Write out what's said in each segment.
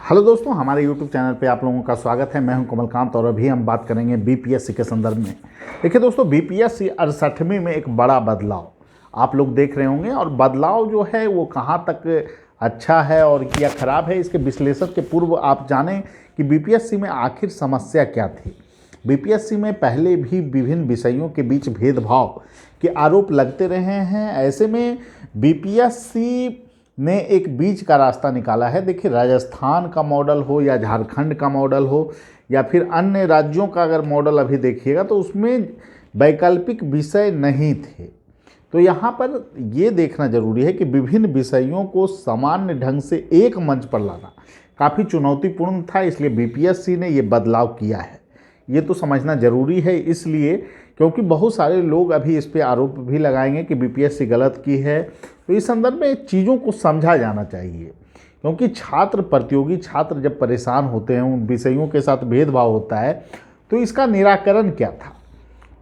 Hello दोस्तों, हमारे YouTube channel पे आप लोगों का स्वागत है। मैं हूं कमलकांत और अभी हम बात करेंगे बीपीएससी के संदर्भ में। देखिए दोस्तों, बीपीएससी 68वीं में एक बड़ा बदलाव आप लोग देख रहे होंगे और बदलाव जो है वो कहां तक अच्छा है और या खराब है, इसके विश्लेषण के पूर्व आप जानें कि बीपीएससी में आखिर समस्या क्या थी। बीपीएससी में पहले भी विभिन्न विषयों के बीच भेदभाव के आरोप लगते रहे हैं। ऐसे में बीपीएससी ने एक बीच का रास्ता निकाला है। देखिए, राजस्थान का मॉडल हो या झारखंड का मॉडल हो या फिर अन्य राज्यों का अगर मॉडल अभी देखिएगा तो उसमें वैकल्पिक विषय नहीं थे। तो यहाँ पर ये देखना जरूरी है कि विभिन्न विषयों को सामान्य ढंग से एक मंच पर लाना काफ़ी चुनौतीपूर्ण था, इसलिए बीपीएससी ने ये बदलाव किया है। ये तो समझना जरूरी है, इसलिए क्योंकि बहुत सारे लोग अभी इस पे आरोप भी लगाएंगे कि बीपीएससी गलत की है। तो इस संदर्भ में चीज़ों को समझा जाना चाहिए, क्योंकि प्रतियोगी छात्र जब परेशान होते हैं, उन विषयों के साथ भेदभाव होता है, तो इसका निराकरण क्या था।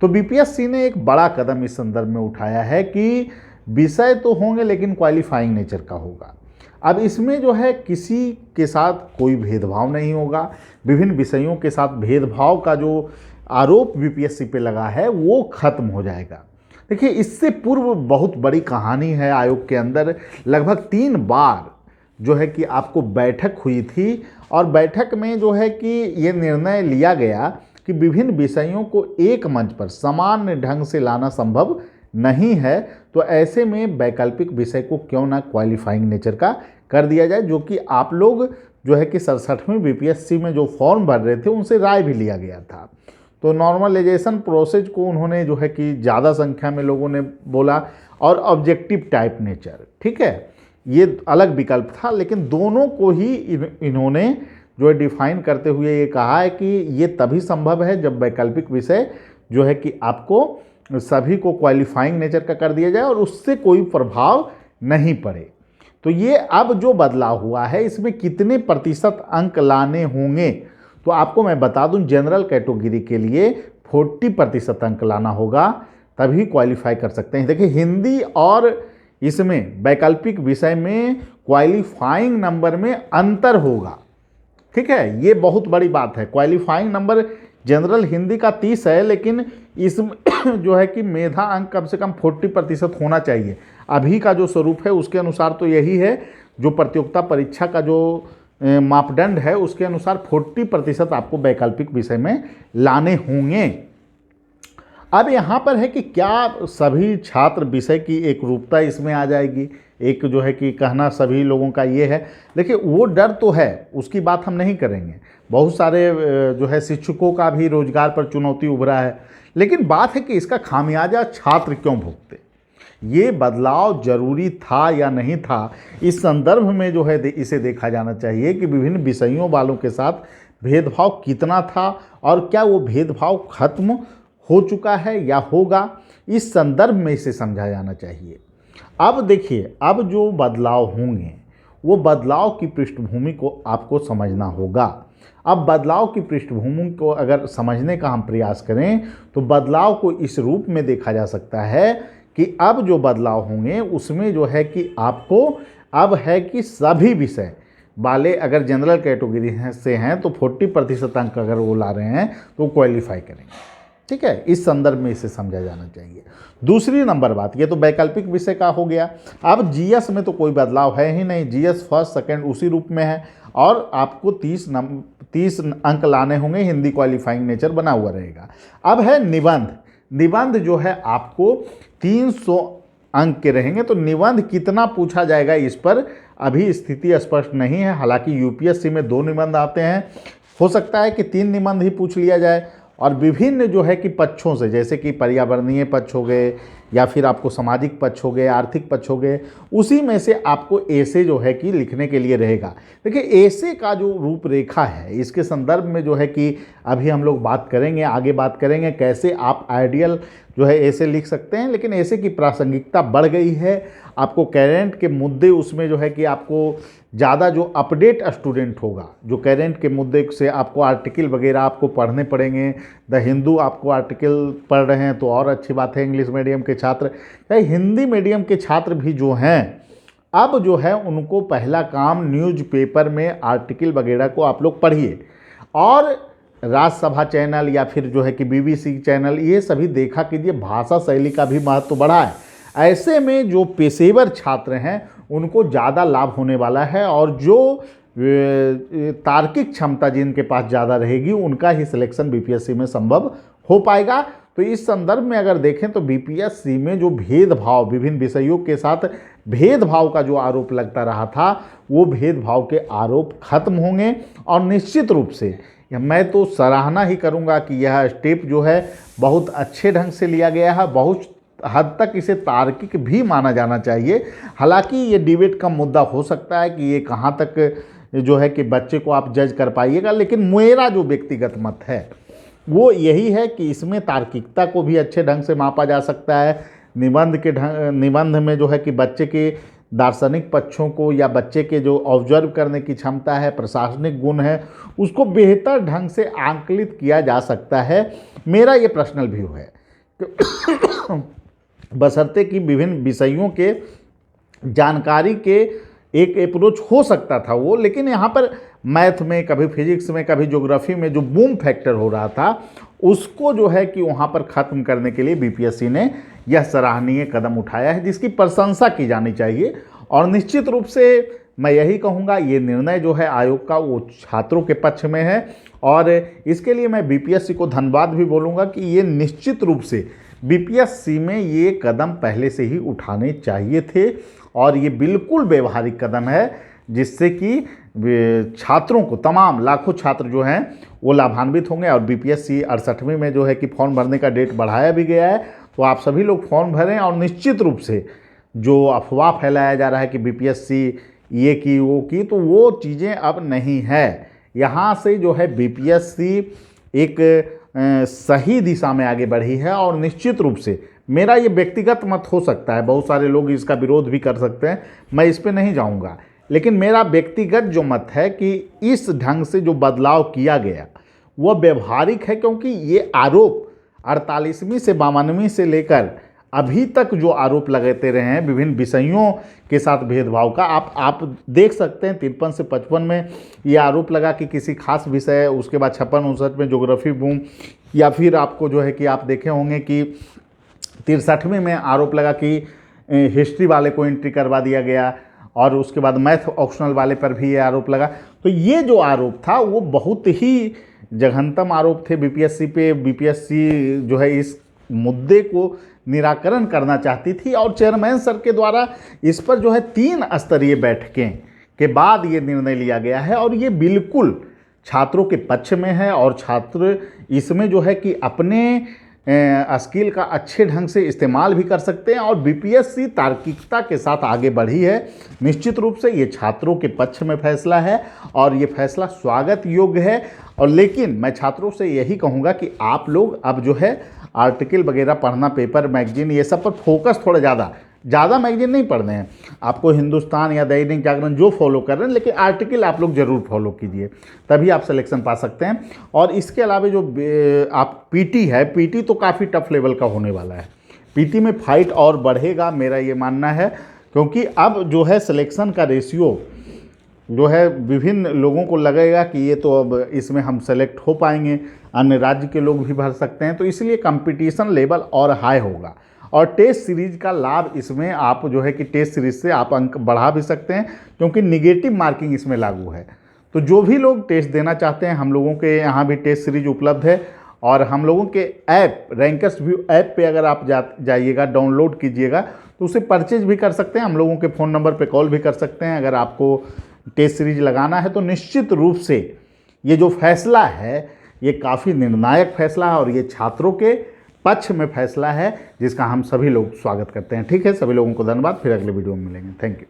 तो बीपीएससी ने एक बड़ा कदम इस संदर्भ में उठाया है कि विषय तो होंगे लेकिन क्वालिफाइंग नेचर का होगा। अब इसमें जो है किसी के साथ कोई भेदभाव नहीं होगा। विभिन्न विषयों के साथ भेदभाव का जो आरोप बीपीएससी पे लगा है वो खत्म हो जाएगा। देखिए, इससे पूर्व बहुत बड़ी कहानी है। आयोग के अंदर लगभग 3 बार जो है कि आपको बैठक हुई थी और बैठक में जो है कि ये निर्णय लिया गया कि विभिन्न विषयों को एक मंच पर सामान्य ढंग से लाना संभव नहीं है। तो ऐसे में वैकल्पिक विषय को क्यों ना क्वालिफाइंग नेचर का कर दिया जाए, जो कि आप लोग जो है कि 67वीं बीपीएससी में जो फॉर्म भर रहे थे उनसे राय भी लिया गया था। तो नॉर्मलाइजेशन प्रोसेस को उन्होंने जो है कि ज़्यादा संख्या में लोगों ने बोला और ऑब्जेक्टिव टाइप नेचर, ठीक है, ये अलग विकल्प था, लेकिन दोनों को ही इन्होंने जो है डिफाइन करते हुए ये कहा है कि ये तभी संभव है जब वैकल्पिक विषय जो है कि आपको सभी को क्वालिफाइंग नेचर का कर दिया जाए और उससे कोई प्रभाव नहीं पड़े। तो ये अब जो बदलाव हुआ है इसमें कितने प्रतिशत अंक लाने होंगे, तो आपको मैं बता दूं, जनरल कैटेगरी के लिए 40% अंक लाना होगा, तभी क्वालिफाई कर सकते हैं। देखिए, हिंदी और इसमें वैकल्पिक विषय में क्वालिफाइंग नंबर में अंतर होगा, ठीक है, ये बहुत बड़ी बात है। क्वालिफाइंग नंबर जनरल हिंदी का 30 है, लेकिन इसमें जो है कि मेधा अंक कम से कम 40% होना चाहिए। अभी का जो स्वरूप है उसके अनुसार तो यही है, जो प्रतियोगिता परीक्षा का जो मापदंड है उसके अनुसार 40% आपको वैकल्पिक विषय में लाने होंगे। अब यहाँ पर है कि क्या सभी छात्र विषय की एक रूपता इसमें आ जाएगी, एक जो है कि कहना सभी लोगों का ये है। देखिए, वो डर तो है, उसकी बात हम नहीं करेंगे। बहुत सारे जो है शिक्षकों का भी रोजगार पर चुनौती उभरा है, लेकिन बात है कि इसका खामियाजा छात्र क्यों भुगते। ये बदलाव जरूरी था या नहीं था, इस संदर्भ में जो है इसे देखा जाना चाहिए कि विभिन्न विषयों वालों के साथ भेदभाव कितना था और क्या वो भेदभाव खत्म हो चुका है या होगा, इस संदर्भ में इसे समझा जाना चाहिए। अब देखिए, अब जो बदलाव होंगे वो बदलाव की पृष्ठभूमि को आपको समझना होगा। अब बदलाव की पृष्ठभूमि को अगर समझने का हम प्रयास करें तो बदलाव को इस रूप में देखा जा सकता है कि अब जो बदलाव होंगे उसमें जो है कि आपको अब है कि सभी विषय वाले अगर जनरल कैटेगरी से हैं तो 40% अंक अगर वो ला रहे हैं तो क्वालिफाई करेंगे, ठीक है। इस संदर्भ में इसे समझा जाना चाहिए। दूसरी नंबर बात, ये तो वैकल्पिक विषय का हो गया। अब जीएस में तो कोई बदलाव है ही नहीं, जीएस फर्स्ट सेकंड उसी रूप में है और आपको 30 अंक लाने होंगे, हिंदी क्वालिफाइंग नेचर बना हुआ रहेगा। अब है निबंध। निबंध जो है आपको 300 अंक के रहेंगे। तो निबंध कितना पूछा जाएगा इस पर अभी स्थिति स्पष्ट नहीं है। हालांकि यूपीएससी में 2 निबंध आते हैं, हो सकता है कि 3 निबंध ही पूछ लिया जाए और विभिन्न जो है कि पक्षों से, जैसे कि पर्यावरणीय पक्ष हो गए या फिर आपको सामाजिक पक्ष हो गए, आर्थिक पक्ष हो गए, उसी में से आपको ऐसे जो है कि लिखने के लिए रहेगा। देखिए, ऐसे का जो रूपरेखा है इसके संदर्भ में जो है कि अभी हम लोग बात करेंगे, आगे बात करेंगे कैसे आप आइडियल जो है ऐसे लिख सकते हैं। लेकिन ऐसे की प्रासंगिकता बढ़ गई है, आपको करेंट के मुद्दे उसमें जो है कि आपको ज़्यादा जो अपडेट स्टूडेंट होगा, जो करेंट के मुद्दे से आपको आर्टिकल वगैरह आपको पढ़ने पड़ेंगे। द हिंदू आपको आर्टिकल पढ़ रहे हैं तो और अच्छी बात है। इंग्लिश मीडियम के छात्र, चाहे हिंदी मीडियम के छात्र भी जो हैं अब जो है उनको पहला काम न्यूज़पेपर में आर्टिकल वगैरह को आप लोग पढ़िए, और राज्यसभा चैनल या फिर जो है कि बीबीसी चैनल, ये सभी देखा कीजिए। भाषा शैली का भी महत्व बढ़ा है। ऐसे में जो पेशेवर छात्र हैं उनको ज़्यादा लाभ होने वाला है, और जो तार्किक क्षमता जिनके पास ज़्यादा रहेगी उनका ही सिलेक्शन बीपीएससी में संभव हो पाएगा। तो इस संदर्भ में अगर देखें तो बीपीएससी में जो भेदभाव, विभिन्न विषयों के साथ भेदभाव का जो आरोप लगता रहा था, वो भेदभाव के आरोप खत्म होंगे। और निश्चित रूप से मैं तो सराहना ही करूंगा कि यह स्टेप जो है बहुत अच्छे ढंग से लिया गया है। बहुत हद तक इसे तार्किक भी माना जाना चाहिए। हालांकि ये डिबेट का मुद्दा हो सकता है कि ये कहाँ तक जो है कि बच्चे को आप जज कर पाइएगा, लेकिन मेरा जो व्यक्तिगत मत है वो यही है कि इसमें तार्किकता को भी अच्छे ढंग से मापा जा सकता है। निबंध में जो है कि बच्चे के दार्शनिक पक्षों को या बच्चे के जो ऑब्जर्व करने की क्षमता है, प्रशासनिक गुण है, उसको बेहतर ढंग से आंकलित किया जा सकता है। मेरा ये पर्सनल व्यू है। बशर्ते कि विभिन्न विषयों के जानकारी के एक अप्रोच हो सकता था वो, लेकिन यहाँ पर मैथ में, कभी फिजिक्स में, कभी ज्योग्राफी में जो बूम फैक्टर हो रहा था उसको जो है कि वहाँ पर ख़त्म करने के लिए बीपीएससी ने यह सराहनीय कदम उठाया है, जिसकी प्रशंसा की जानी चाहिए। और निश्चित रूप से मैं यही कहूँगा, ये निर्णय जो है आयोग का वो छात्रों के पक्ष में है, और इसके लिए मैं बीपीएससी को धन्यवाद भी बोलूँगा कि ये निश्चित रूप से बीपीएससी में ये कदम पहले से ही उठाने चाहिए थे, और ये बिल्कुल व्यवहारिक कदम है जिससे कि छात्रों को, तमाम लाखों छात्र जो हैं वो लाभान्वित होंगे। और बीपीएससी 68वीं में जो है कि फॉर्म भरने का डेट बढ़ाया भी गया है, तो आप सभी लोग फॉर्म भरें। और निश्चित रूप से जो अफवाह फैलाया जा रहा है कि बीपीएससी ये की वो की, तो वो चीज़ें अब नहीं है। यहाँ से जो है बीपीएससी एक सही दिशा में आगे बढ़ी है। और निश्चित रूप से मेरा ये व्यक्तिगत मत हो सकता है, बहुत सारे लोग इसका विरोध भी कर सकते हैं, मैं इस पे नहीं जाऊंगा, लेकिन मेरा व्यक्तिगत जो मत है कि इस ढंग से जो बदलाव किया गया वह व्यवहारिक है। क्योंकि ये आरोप 48वीं से 52वीं से लेकर अभी तक जो आरोप लगाते रहे हैं विभिन्न विषयों के साथ भेदभाव का, आप देख सकते हैं 53 से 55 में ये आरोप लगा कि किसी खास विषय, उसके बाद 56-59 में ज्योग्राफी बूम, या फिर आपको जो है कि आप देखे होंगे कि 63वीं में आरोप लगा कि हिस्ट्री वाले को एंट्री करवा दिया गया, और उसके बाद मैथ ऑप्शनल वाले पर भी ये आरोप लगा। तो ये जो आरोप था वो बहुत ही जघन्यतम आरोप थे बीपीएससी पे। बीपीएससी जो है इस मुद्दे को निराकरण करना चाहती थी, और चेयरमैन सर के द्वारा इस पर जो है 3 स्तरीय बैठकें के बाद ये निर्णय लिया गया है। और ये बिल्कुल छात्रों के पक्ष में है, और छात्र इसमें जो है कि अपने स्किल का अच्छे ढंग से इस्तेमाल भी कर सकते हैं। और बीपीएससी तार्किकता के साथ आगे बढ़ी है। निश्चित रूप से ये छात्रों के पक्ष में फैसला है, और ये फैसला स्वागत योग्य है। और लेकिन मैं छात्रों से यही कहूँगा कि आप लोग अब जो है आर्टिकल वगैरह पढ़ना, पेपर, मैगजीन, ये सब पर फोकस थोड़ा ज़्यादा मैगजीन नहीं पढ़ने हैं आपको, हिंदुस्तान या दैनिक जागरण जो फॉलो कर रहे हैं, लेकिन आर्टिकल आप लोग ज़रूर फॉलो कीजिए, तभी आप सिलेक्शन पा सकते हैं। और इसके अलावा जो आप पीटी है, पीटी तो काफ़ी टफ लेवल का होने वाला है। पीटी में फाइट और बढ़ेगा, मेरा ये मानना है, क्योंकि अब जो है सिलेक्शन का रेशियो जो है विभिन्न लोगों को लगेगा कि ये तो अब इसमें हम सेलेक्ट हो पाएंगे, अन्य राज्य के लोग भी भर सकते हैं, तो इसलिए कंपटीशन लेवल और हाई होगा। और टेस्ट सीरीज का लाभ इसमें आप जो है कि टेस्ट सीरीज से आप अंक बढ़ा भी सकते हैं, क्योंकि निगेटिव मार्किंग इसमें लागू है। तो जो भी लोग टेस्ट देना चाहते हैं, हम लोगों के यहाँ भी टेस्ट सीरीज उपलब्ध है, और हम लोगों के ऐप रैंकर्स व्यू ऐप पे अगर आप जाइएगा, डाउनलोड कीजिएगा, तो उसे परचेज भी कर सकते हैं। हम लोगों के फ़ोन नंबर पे कॉल भी कर सकते हैं। अगर आपको टेस्ट सीरीज लगाना है तो निश्चित रूप से ये जो फैसला है ये काफ़ी निर्णायक फैसला है, और ये छात्रों के पक्ष में फैसला है, जिसका हम सभी लोग स्वागत करते हैं। ठीक है, सभी लोगों को धन्यवाद। फिर अगले वीडियो में मिलेंगे। Thank you.